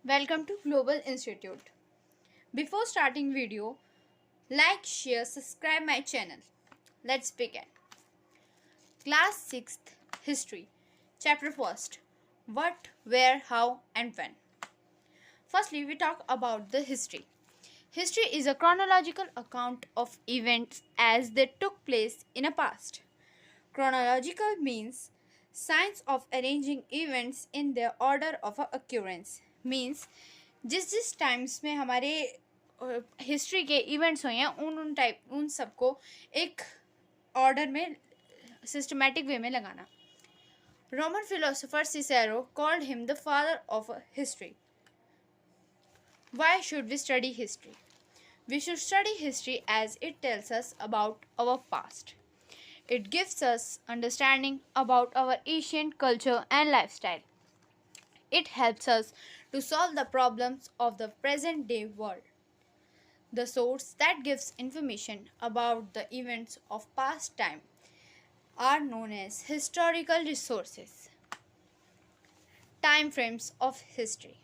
Welcome to Global Institute. Before starting video, like, share, subscribe my channel. Let's begin. Class 6th History. Chapter 1st. What, where, how and when. Firstly, we talk about the history. History is a chronological account of events as they took place in a past. Chronological means science of arranging events in their order of occurrence. Means जिस times में हमारे history के events हुए हैं उन सबको एक order में सिस्टमैटिक वे में लगाना. Roman philosopher Cicero called him the father of history. Why should we study history? We should study history as it tells us about our past. It gives us understanding about our ancient culture and lifestyle. It helps us to solve the problems of the present day world. The source that gives information about the events of past time are known as historical resources. Time frames of history.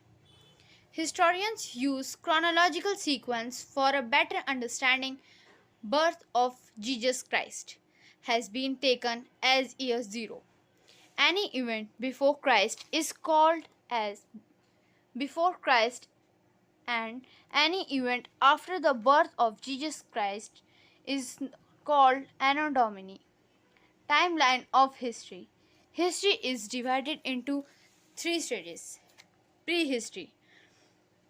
Historians use chronological sequence for a better understanding. Birth of Jesus Christ has been taken as year 0. Any event before Christ is called as before Christ, and any event after the birth of Jesus Christ is called Anno Domini. Timeline of history. History is divided into 3 stages. Prehistory.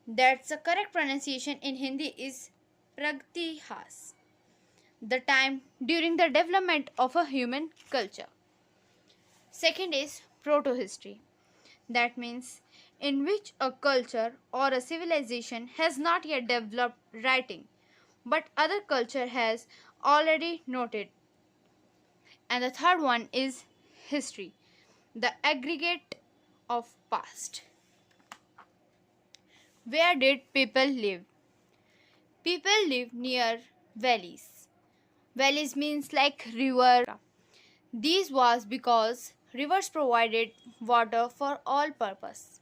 That's the correct pronunciation in Hindi is Pragatihas. The time during the development of a human culture. Second is proto-history. That means in which a culture or a civilization has not yet developed writing, but other culture has already noted. And the third one is history, the aggregate of past. Where did people live? People live near valleys. Valleys means like river. This was because rivers provided water for all purpose.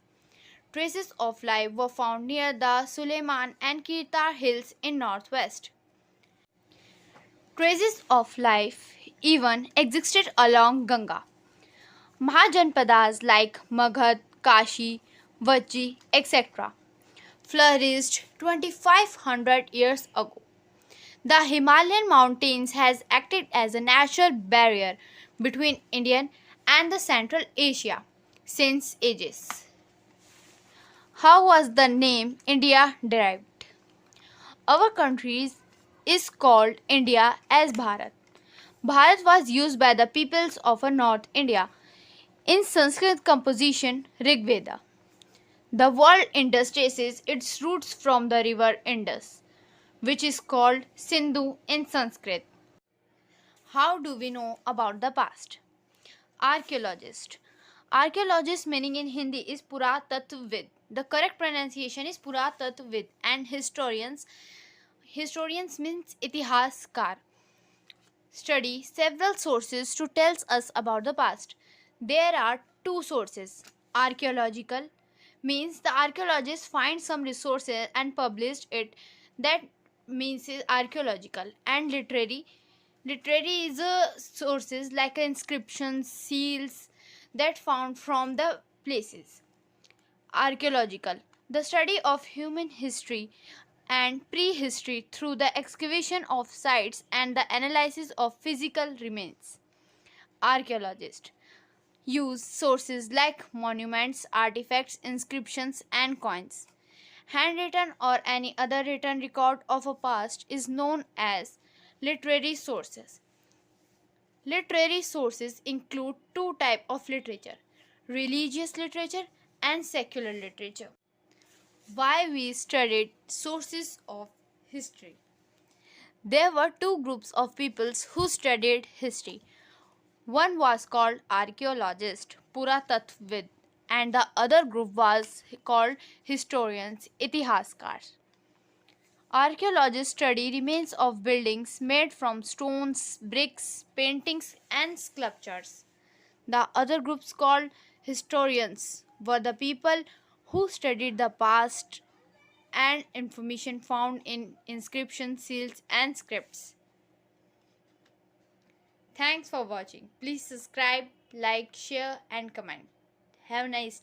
Traces of life were found near the Suleiman and Kirtar hills in northwest. Traces of life even existed along Ganga. Mahajanpadas like Magad, Kashi, Vachi, etc. flourished 2500 years ago. The Himalayan mountains has acted as a natural barrier between Indian and the Central Asia since ages. How was the name India derived? Our country is called India as Bharat. Bharat was used by the peoples of North India in Sanskrit composition Rigveda. The word Indus traces its roots from the river Indus, which is called Sindhu in Sanskrit. How do we know about the past? Archaeologist. Archaeologist meaning in Hindi is Puratatvid. The correct pronunciation is Puratatvid. And historians means Itihaskar. Study several sources to tell us about the past. There are 2 sources. Archaeological means the archaeologists find some resources and published it. That means is archaeological. And literary is sources like inscriptions, seals that found from the places. Archaeological, the study of human history and prehistory through the excavation of sites and the analysis of physical remains. Archaeologists use sources like monuments, artifacts, inscriptions and coins. Handwritten or any other written record of a past is known as literary sources. Literary sources include 2 types of literature, religious literature and secular literature. Why we studied sources of history? There were 2 groups of peoples who studied history. One was called archaeologist, Puratatvid, and the other group was called historians, Itihaskars. Archaeologists study remains of buildings made from stones, bricks, paintings, and sculptures. The other groups called historians were the people who studied the past and information found in inscriptions, seals, and scripts. Thanks for watching. Please subscribe, like, share, and comment. Have a nice